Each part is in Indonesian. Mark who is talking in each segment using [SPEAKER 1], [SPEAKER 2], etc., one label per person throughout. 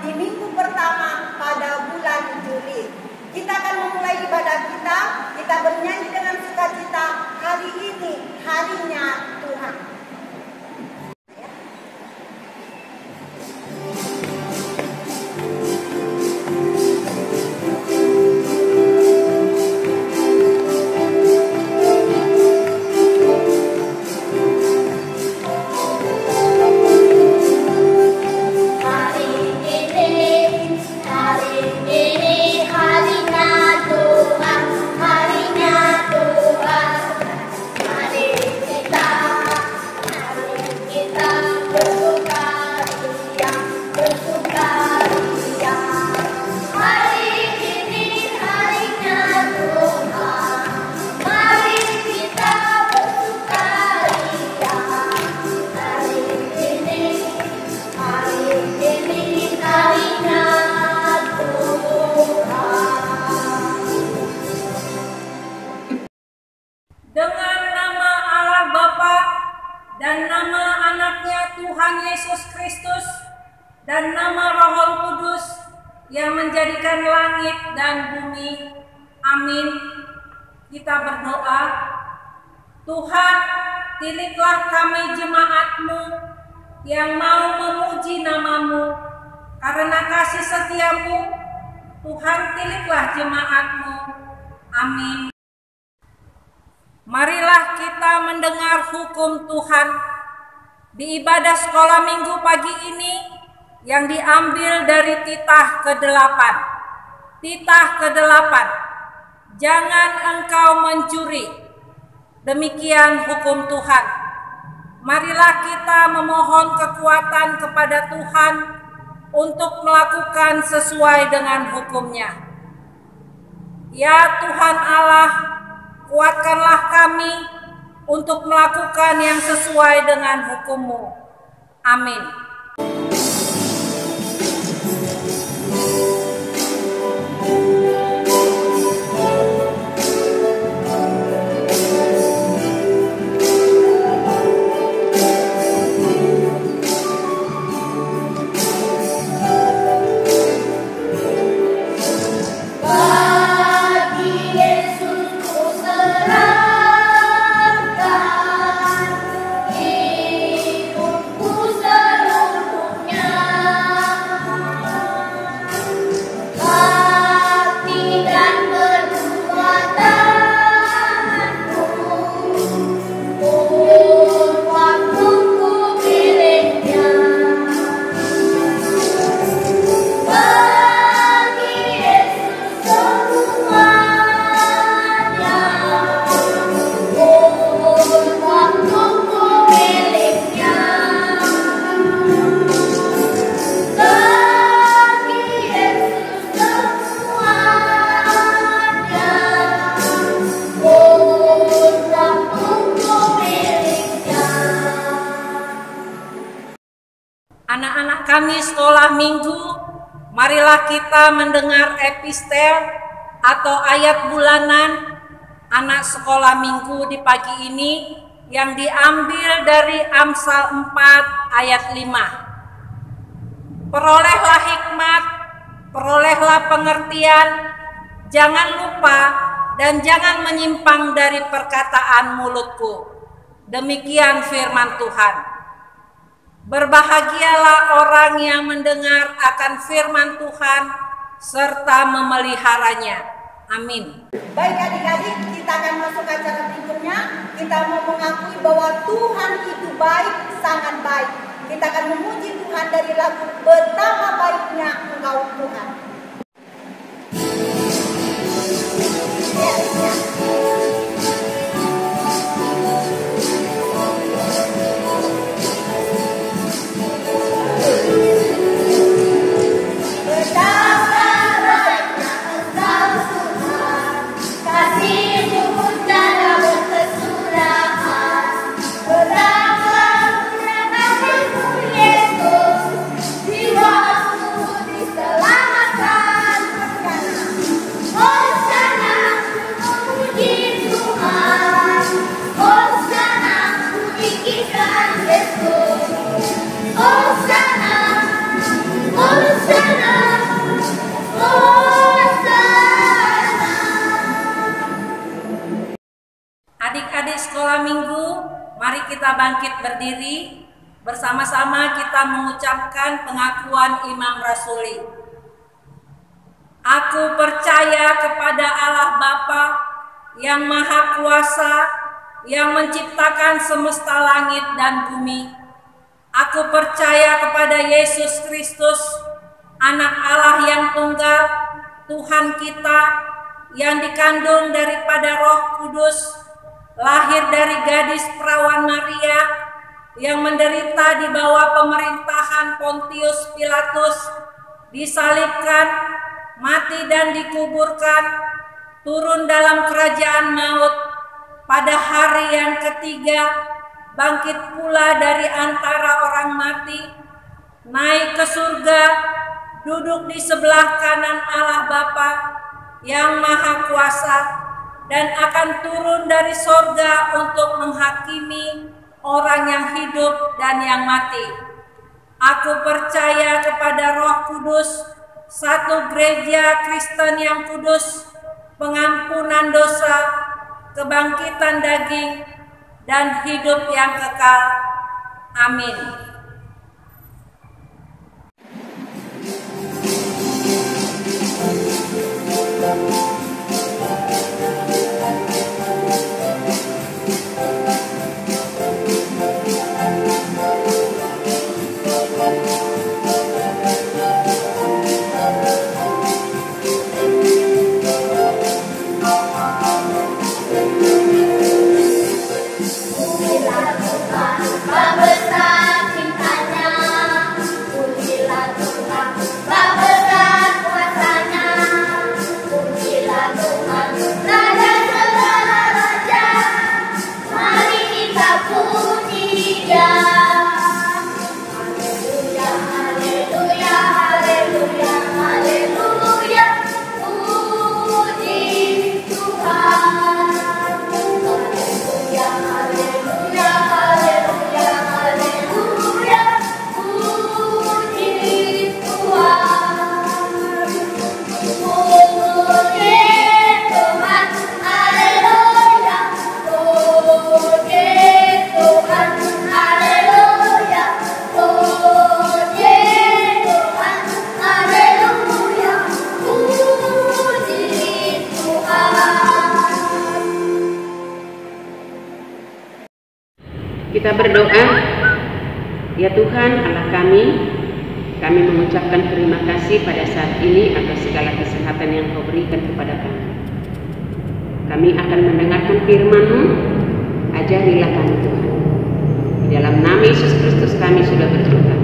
[SPEAKER 1] di minggu pertama pada bulan Juli. Kita akan memulai ibadah kita bernyanyi dengan sukacita. Hari ini harinya Tuhan.
[SPEAKER 2] Dengan nama Allah Bapa dan nama anaknya Tuhan Yesus Kristus dan nama Roh Kudus yang menjadikan langit dan bumi. Amin. Kita berdoa. Tuhan, tilitlah kami jemaat-Mu yang mau memuji nama-Mu. Karena kasih setia-Mu, Tuhan, tilitlah jemaat-Mu. Amin. Marilah kita mendengar hukum Tuhan di ibadah sekolah minggu pagi ini yang diambil dari titah ke-8. Titah ke-8. Jangan engkau mencuri. Demikian hukum Tuhan. Marilah kita memohon kekuatan kepada Tuhan untuk melakukan sesuai dengan hukum-Nya. Ya Tuhan Allah, kuatkanlah kami untuk melakukan yang sesuai dengan hukum-Mu. Amin. Anak-anak kami sekolah minggu, marilah kita mendengar epistel atau ayat bulanan anak sekolah minggu di pagi ini yang diambil dari Amsal 4 ayat 5. Perolehlah hikmat, perolehlah pengertian, jangan lupa dan jangan menyimpang dari perkataan mulutku. Demikian firman Tuhan. Berbahagialah orang yang mendengar akan firman Tuhan serta memeliharanya. Amin.
[SPEAKER 1] Baik adik-adik, kita akan masuk acara berikutnya. Kita mau mengakui bahwa Tuhan itu baik, sangat baik. Kita akan memuji Tuhan dari lagu Betapa Baiknya Engkau Tuhan.
[SPEAKER 3] Selamatkan
[SPEAKER 2] kita bangkit berdiri, bersama-sama kita mengucapkan pengakuan Imam Rasuli. Aku percaya kepada Allah Bapa yang Maha Kuasa, yang menciptakan semesta langit dan bumi. Aku percaya kepada Yesus Kristus, Anak Allah yang tunggal, Tuhan kita, yang dikandung daripada Roh Kudus, lahir dari gadis perawan Maria, yang menderita di bawah pemerintahan Pontius Pilatus, disalibkan, mati dan dikuburkan, turun dalam kerajaan maut, pada hari yang ketiga bangkit pula dari antara orang mati, naik ke surga, duduk di sebelah kanan Allah Bapa yang Maha Kuasa, dan akan turun dari sorga untuk menghakimi orang yang hidup dan yang mati. Aku percaya kepada Roh Kudus, satu gereja Kristen yang kudus, pengampunan dosa, kebangkitan daging, dan hidup yang kekal. Amin.
[SPEAKER 3] Kita berdoa. Ya Tuhan Allah kami mengucapkan terima kasih pada saat ini atas segala kesehatan yang Kau berikan kepada kami. Kami akan mendengarkan firman-Mu, ajarilah kami Tuhan. Di dalam nama Yesus Kristus kami sudah berdoa.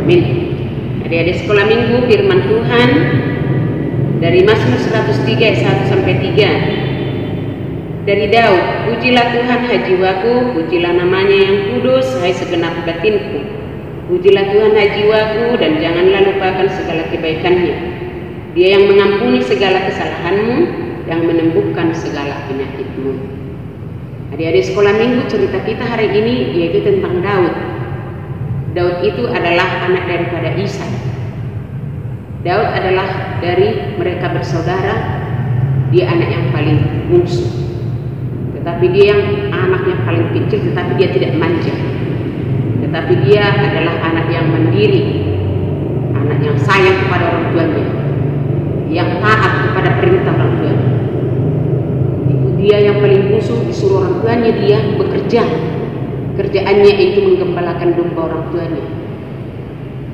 [SPEAKER 3] Amin. Adik-adik sekolah minggu, firman Tuhan dari Mazmur 103 ayat 1 sampai 3. Dari Daud, pujilah Tuhan hai jiwaku, pujilah namanya yang kudus, hai segenap batinku. Pujilah Tuhan hai jiwaku, dan janganlah lupakan segala kebaikannya. Dia yang mengampuni segala kesalahanmu, yang menyembuhkan segala penyakitmu. Adik-adik sekolah minggu, cerita kita hari ini yaitu tentang Daud. Daud itu adalah anak daripada Isai. Daud adalah dari mereka bersaudara, dia anak yang paling bungsu. Tetapi dia yang anaknya paling kecil, tetapi dia tidak manja. Tetapi dia adalah anak yang mandiri, anak yang sayang kepada orang tuanya, yang taat kepada perintah orang tuanya. Itu dia yang paling bungsu, disuruh orang tuanya dia bekerja. Kerjaannya itu menggembalakan domba orang tuanya.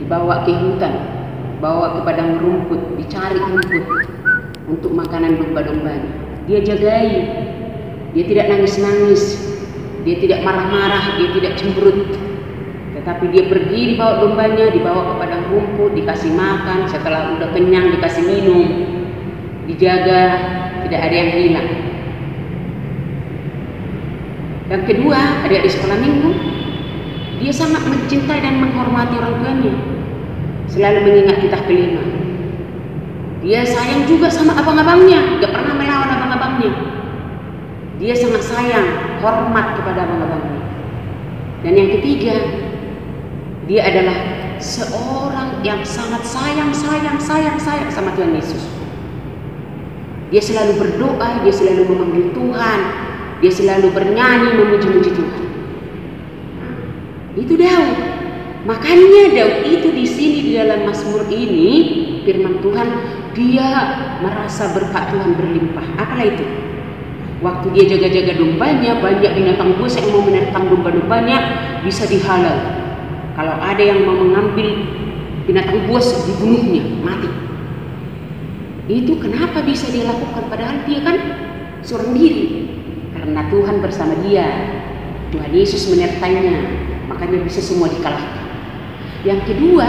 [SPEAKER 3] Dibawa ke hutan, bawa ke padang rumput, dicari rumput untuk makanan domba-dombanya. Dia jagai. Dia tidak nangis-nangis, dia tidak marah-marah, dia tidak cemberut. Tetapi dia pergi dibawa dombanya, dibawa ke padang rumput, dikasih makan, setelah udah kenyang dikasih minum, dijaga, tidak ada yang hilang. Dan kedua, adik-adik sekolah minggu, dia sangat mencintai dan menghormati orang tuanya, selalu mengingat kitab kelima. Dia sayang juga sama abang-abangnya, gak pernah melawan abang-abangnya. Dia sangat sayang, hormat kepada abang-abangnya. Dan yang ketiga, dia adalah seorang yang sangat sayang sama Tuhan Yesus. Dia selalu berdoa, dia selalu memanggil Tuhan, dia selalu bernyanyi memuji-muji Tuhan. Itu Daud. Makanya Daud itu di sini di dalam Mazmur ini firman Tuhan, dia merasa berkat Tuhan berlimpah. Apalah itu? Waktu dia jaga-jaga dombanya, banyak binatang buas yang mau menerkam domba-dombanya, bisa dihalau. Kalau ada yang mau mengambil binatang buas, dibunuhnya, mati. Itu kenapa bisa dia lakukan? Padahal dia kan seorang diri. Karena Tuhan bersama dia, Tuhan Yesus menyertainya, makanya bisa semua dikalahkan. Yang kedua,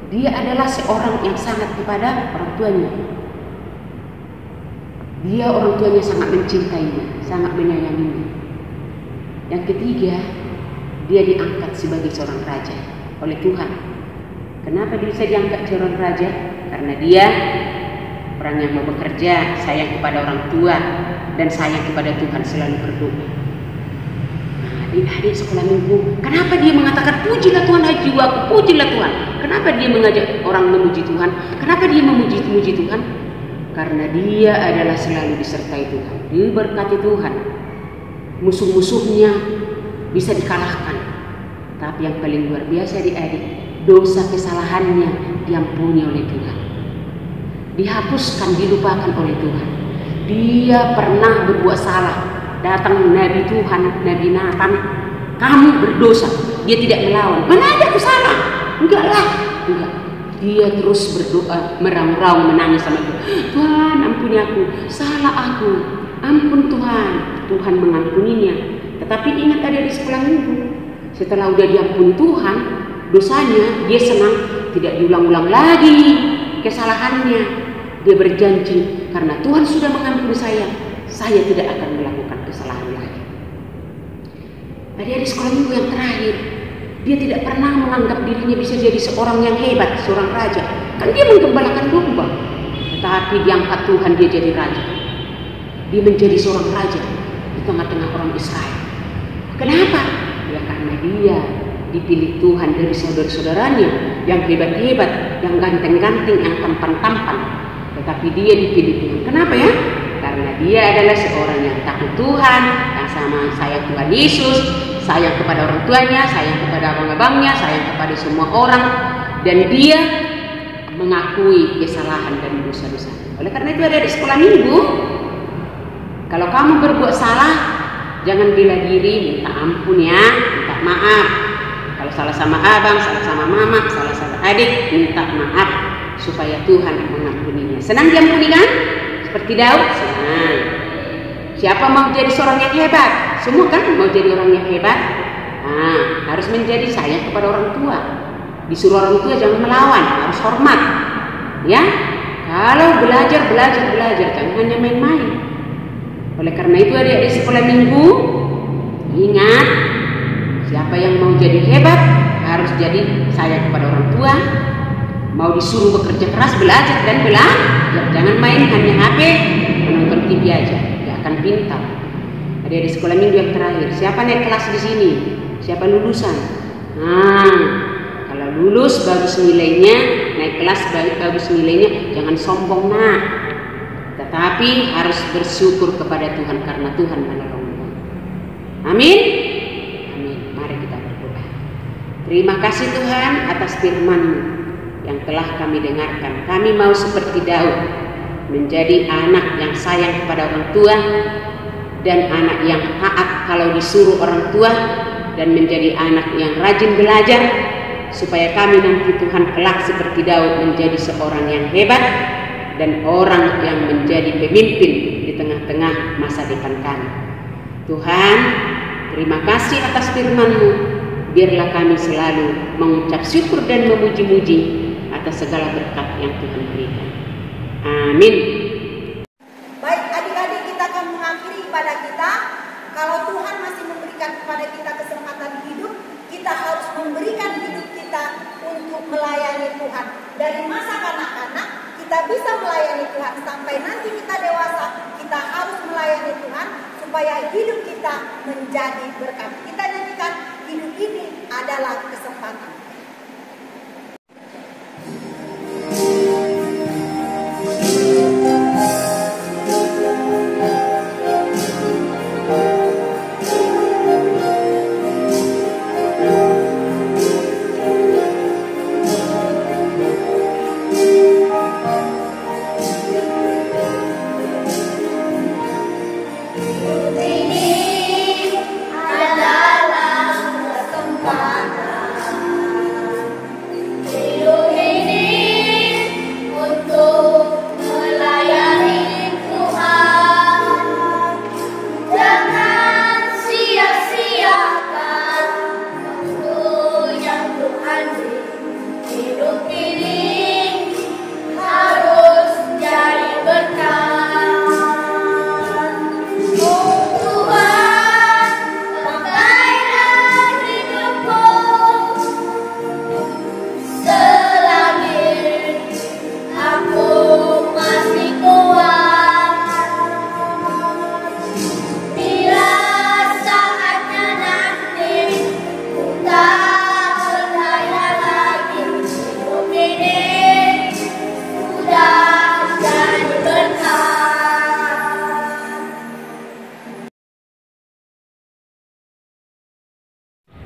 [SPEAKER 3] dia adalah seorang yang sangat kepada orang tuanya. Dia orang tuanya sangat mencintainya, sangat menyayanginya. Yang ketiga, dia diangkat sebagai seorang raja oleh Tuhan. Kenapa dia bisa diangkat seorang raja? Karena dia orang yang mau bekerja, sayang kepada orang tua, dan sayang kepada Tuhan, selalu berdoa. Adik-adik sekolah minggu, kenapa dia mengatakan pujilah Tuhan hai jiwaku, pujilah Tuhan? Kenapa dia mengajak orang memuji Tuhan? Kenapa dia memuji Tuhan? Karena dia adalah selalu disertai Tuhan, diberkati Tuhan. Musuh-musuhnya bisa dikalahkan. Tapi yang paling luar biasa adik-adik, dosa kesalahannya diampuni oleh Tuhan, dihapuskan, dilupakan oleh Tuhan. Dia pernah berbuat salah, datang Nabi Tuhan, Nabi Nathan, kamu berdosa. Dia tidak melawan, mana ada aku salah, enggak. Dia terus berdoa, meraung-raung, menangis sama Tuhan. Tuhan ampuni aku, salah aku, ampun Tuhan. Tuhan mengampuninya. Tetapi ingat ada di sekolah minggu, setelah udah diampuni Tuhan dosanya, dia senang, tidak diulang-ulang lagi kesalahannya. Dia berjanji, karena Tuhan sudah mengampuni saya tidak akan melakukan kesalahan lagi. Ada di sekolah minggu yang terakhir, dia tidak pernah menganggap dirinya bisa jadi seorang yang hebat, seorang raja. Kan dia menggembalakan domba, tetapi diangkat Tuhan, dia jadi raja. Dia menjadi seorang raja di tengah-tengah orang Israel. Kenapa? Ya karena dia dipilih Tuhan dari saudara-saudaranya yang hebat-hebat, yang ganteng-ganteng, yang tampan-tampan. Tetapi dia dipilih Tuhan. Kenapa ya? Karena dia adalah seorang yang takut Tuhan, yang sama sayang Tuhan Yesus, sayang kepada orang tuanya, sayang kepada abang-abangnya, sayang kepada semua orang. Dan dia mengakui kesalahan dan dosa-dosa. Oleh karena itu ada di sekolah minggu, kalau kamu berbuat salah, jangan bela diri, minta ampun ya, minta maaf. Kalau salah sama abang, salah sama mama, salah sama adik, minta maaf supaya Tuhan mengampuninya. Senang diampuni kan? Seperti Daud, senang. Siapa mau jadi seorang yang hebat? Semua kan mau jadi orang yang hebat. Nah, harus menjadi sayang kepada orang tua. Disuruh orang tua jangan melawan, harus hormat. Ya, kalau belajar, jangan hanya main-main. Oleh karena itu adik-adik sekolah minggu, ingat, siapa yang mau jadi hebat harus jadi sayang kepada orang tua. Mau disuruh bekerja keras, belajar dan belajar. Jangan main hanya HP, menonton TV aja, gak akan pintar. Adik-adik sekolah minggu yang terakhir, siapa naik kelas di sini? Siapa lulusan? Nah, kalau lulus bagus nilainya, naik kelas bagus nilainya, jangan sombong nak. Tetapi harus bersyukur kepada Tuhan karena Tuhan menolongmu. Amin. Amin. Mari kita berdoa. Terima kasih Tuhan atas firman-Mu yang telah kami dengarkan. Kami mau seperti Daud, menjadi anak yang sayang kepada orang tua dan anak yang taat kalau disuruh orang tua, dan menjadi anak yang rajin belajar supaya kami nanti Tuhan kelak seperti Daud menjadi seorang yang hebat dan orang yang menjadi pemimpin di tengah-tengah masa depan kami. Tuhan, terima kasih atas firman-Mu. Biarlah kami selalu mengucap syukur dan memuji-muji atas segala berkat yang Tuhan berikan. Amin.
[SPEAKER 1] Baik adik-adik, kita akan mengakhiri pada kita. Kalau Tuhan masih memberikan kepada kita kesempatan hidup, kita harus memberikan hidup kita untuk melayani Tuhan. Dari masa kanak-kanak kita bisa melayani Tuhan, sampai nanti kita dewasa kita harus melayani Tuhan supaya hidup kita menjadi berkat. Kita nyanyikan hidup ini adalah kesempatan.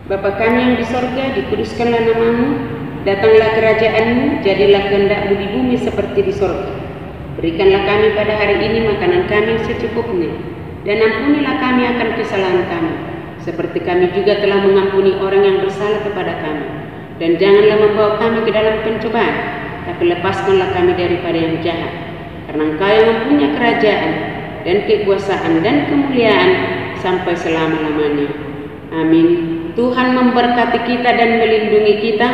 [SPEAKER 3] Bapa kami yang di sorga, dikuduskanlah namamu, datanglah kerajaanmu, jadilah kehendakmu di bumi seperti di sorga. Berikanlah kami pada hari ini makanan kami secukupnya, dan ampunilah kami akan kesalahan kami, seperti kami juga telah mengampuni orang yang bersalah kepada kami. Dan janganlah membawa kami ke dalam pencobaan, tapi lepaskanlah kami daripada yang jahat. Karena Engkau yang mempunyai kerajaan, dan kekuasaan, dan kemuliaan, sampai selama-lamanya. Amin. Tuhan memberkati kita dan melindungi kita.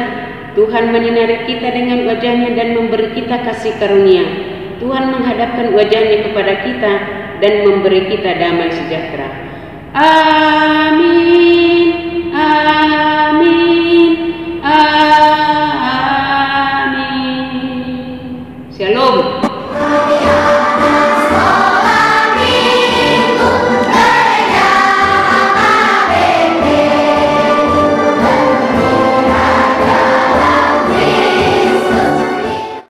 [SPEAKER 3] Tuhan menyinari kita dengan wajah-Nya dan memberi kita kasih karunia. Tuhan menghadapkan wajah-Nya kepada kita dan memberi kita damai sejahtera. Amin.